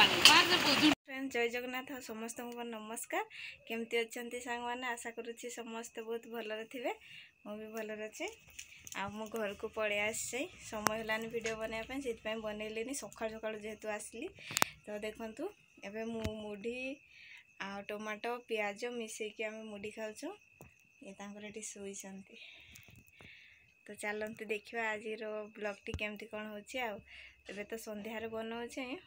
Friend जय जगन्नाथ समस्त नमस्कार केमती अच्छा सांग मैंने आशा करुच्ची समस्ते बहुत भलरे थे मु भी भलरे अच्छे आ मो घर को पड़े आसे समय होलानी वीडियो बनाया से बनैली सका सका जेहेतु आसली तो देखु एवं मुढ़ी आ टमाटो पियाज मिसेकी आम मुढ़ी खाऊँ ये शोई तो चलते देखा आज ब्लॉग टी केमती कौन हो तो संध्यार बनाऊे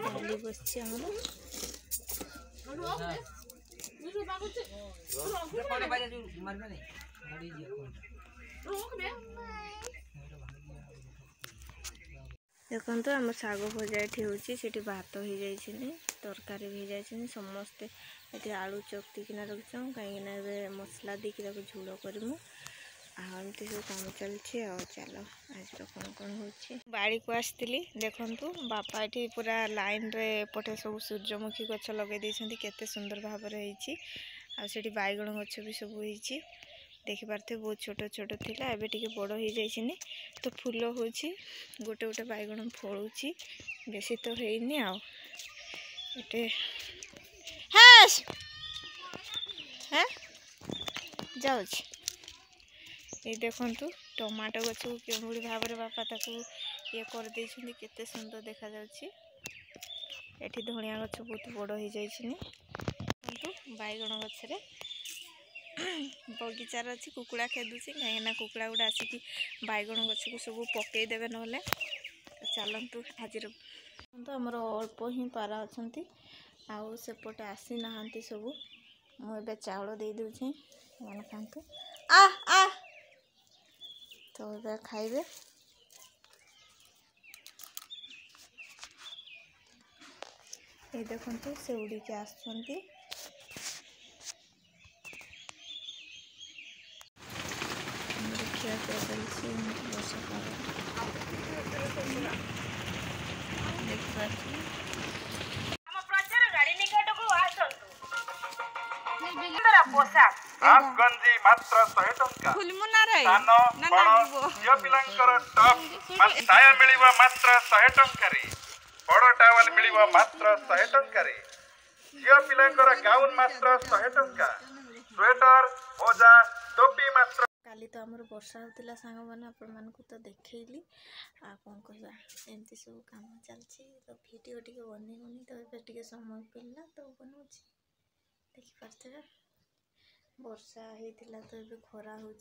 डाली बस देखो आम शाग भजा ये होती भात हो जाए तरकारी भी जाए समस्ते ये आलू चकटिकिना रखी कहीं मसला देकी झोल करमु आमती सब कम चलती चलो आज कौन कौन हो बाड़ी को आसती देखु बापा ये पूरा लाइन रे पटे सब सूर्यमुखी गछ लगे देते केते सुंदर भाव आठी बैगण गछ भी सब हो देखिपारे बहुत छोट छोट थिला एबे टिके बड़ हो जाइए तो फूल हो गोटे गोटे बैगण फलू बेसी तो हैनी आटे जाऊँ ये देखु टमाटो गछ को केभली भाव में बापा ये कर केते सुंदर देखा जाउछि एठी धनिया गछ बहुत बड़ हो जाइए बैगण गछ बगीचार अच्छी कुकुड़ा खेदुची कहीं कुकुड़ा गुड़ा आसिक बैगण गछ को सब पकईदेवे ना तो चलतु आज तो आमर अल्प ही पारा अच्छा आउ सेपटे आसी ना सब मुझे चाउल दे दूचे मन खातु आ तो ये खाइबे ये देखु से उड़िके आसुंती पोशाक हाफ गंजी मात्र 100 टंका सानो बड़ झियो पिलांकर टॉप साया मिलिबा मात्र 100 टंका रे बड़ टावल मिलिबा मात्र 100 टंका रे झियो पिलांकर गाउन मात्र 100 टंका स्वेटर मोजा टोपी मात्र काली तो आमर वर्षा होता सांग मैंने आपण तो देखली आ कौन करवा एमती सब काम चलती तो वीडियो टी बनईनी तो ये समय मिलला तो बनाऊँ देखिपारे वर्षा होता तो ये खरा हो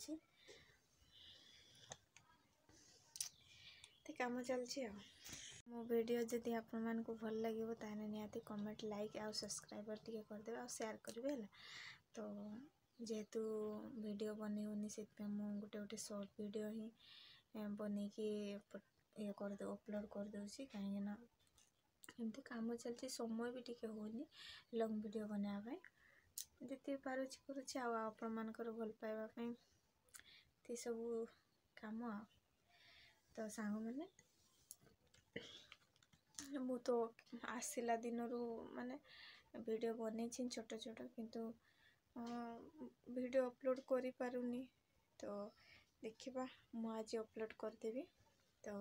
काम चलती मो वीडियो जदि आपण को भल लगे ताने निहाती कमेंट लाइक आ सब्सक्राइबर टी करदे आ शेयर करेंगे तो जेहेतु वीडियो बनईनी से गोटे गोटे शॉर्ट वीडियो ही बनईकी ये करदे अपलोड करदे कहीं एमती काम चलती समय भी टिके होनी लॉन्ग वीडियो बनाया जिते पारुची करुच्ची आपणकर भल पाइबापी सब काम तो सांग मैंने मु तो आसला दिन माने वीडियो बन छोट छोट किंतु वीडियो अपलोड करि पारुनी तो देखिबा मु आज अपलोड करदेवी तो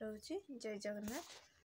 रोची जय जगन्नाथ।